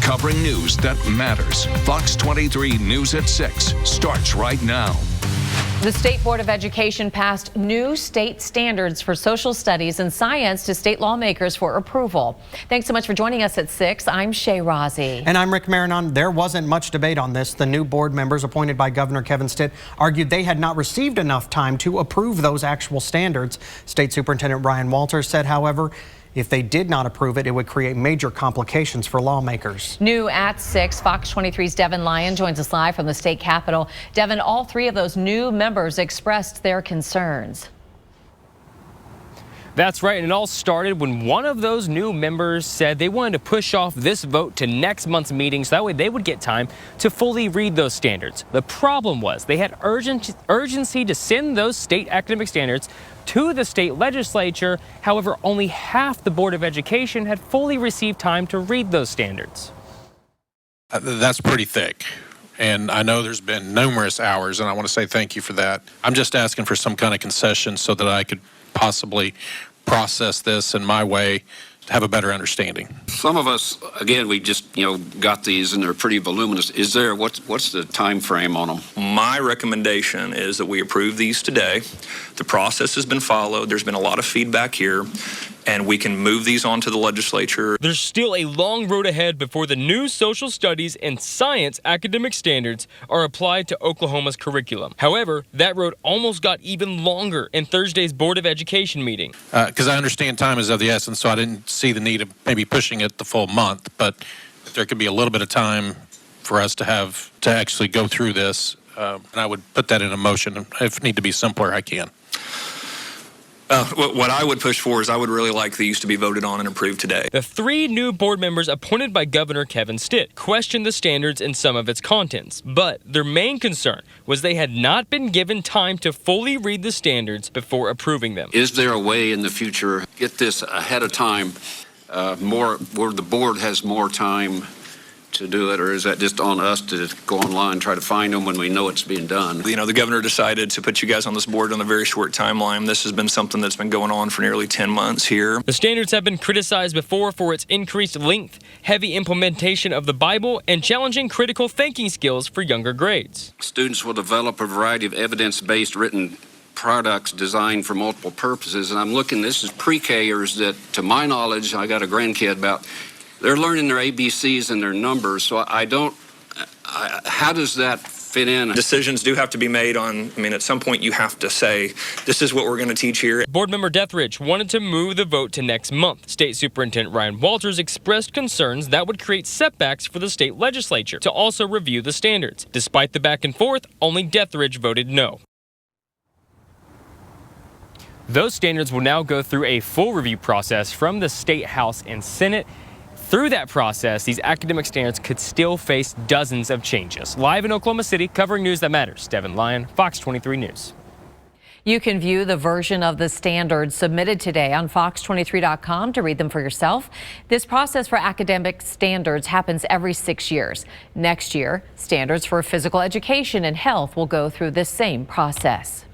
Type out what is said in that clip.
covering news that matters. Fox 23 News at 6 starts right now. The State Board of Education passed new state standards for social studies and science to state lawmakers for approval. Thanks so much for joining us at 6. I'm Shay Rozzi. And I'm Rick Marinon. There wasn't much debate on this. The new board members appointed by Governor Kevin Stitt argued they had not received enough time to approve those actual standards. State Superintendent Ryan Walters said, however, if they did not approve it, it would create major complications for lawmakers. New at 6, Fox 23's Devin Lyon joins us live from the state capitol. Devin, all three of those new members expressed their concerns. That's right, and it all started when one of those new members said they wanted to push off this vote to next month's meeting so that way they would get time to fully read those standards. The problem was they had urgency to send those state academic standards to the state legislature. However, only half the Board of Education had fully received time to read those standards. That's pretty thick. And I know there's been numerous hours, and I want to say thank you for that. I'm just asking for some kind of concession so that I could possibly process this in my way to have a better understanding. Some of us, again, we just, got these and they're pretty voluminous. Is there, what's the time frame on them? My recommendation is that we approve these today. The process has been followed. There's been a lot of feedback here, and we can move these on to the legislature. There's still a long road ahead before the new social studies and science academic standards are applied to Oklahoma's curriculum. However, that road almost got even longer in Thursday's Board of Education meeting. Because I understand time is of the essence, so I didn't see the need of maybe pushing it the full month, but if there could be a little bit of time for us to actually go through this, and I would put that in a motion. If it need to be simpler, I can. What I would push for is I would really like these to be voted on and approved today. The three new board members appointed by Governor Kevin Stitt questioned the standards and some of its contents, but their main concern was they had not been given time to fully read the standards before approving them. Is there a way in the future get this ahead of time, where the board has more time to do it, or is that just on us to go online and try to find them when we know it's being done? The governor decided to put you guys on this board on a very short timeline. This has been something that's been going on for nearly 10 months here. The standards have been criticized before for its increased length, heavy implementation of the Bible, and challenging critical thinking skills for younger grades. Students will develop a variety of evidence-based written products designed for multiple purposes, and I'm looking, this is pre-Kers that, to my knowledge, I got a grandkid they're learning their ABCs and their numbers, so how does that fit in? Decisions do have to be made at some point you have to say, this is what we're going to teach here. Board member Deatherage wanted to move the vote to next month. State Superintendent Ryan Walters expressed concerns that would create setbacks for the state legislature to also review the standards. Despite the back and forth, only Deatherage voted no. Those standards will now go through a full review process from the State House and Senate. Through that process, these academic standards could still face dozens of changes. Live in Oklahoma City, covering news that matters, Devin Lyon, Fox 23 News. You can view the version of the standards submitted today on fox23.com to read them for yourself. This process for academic standards happens every 6 years. Next year, standards for physical education and health will go through this same process.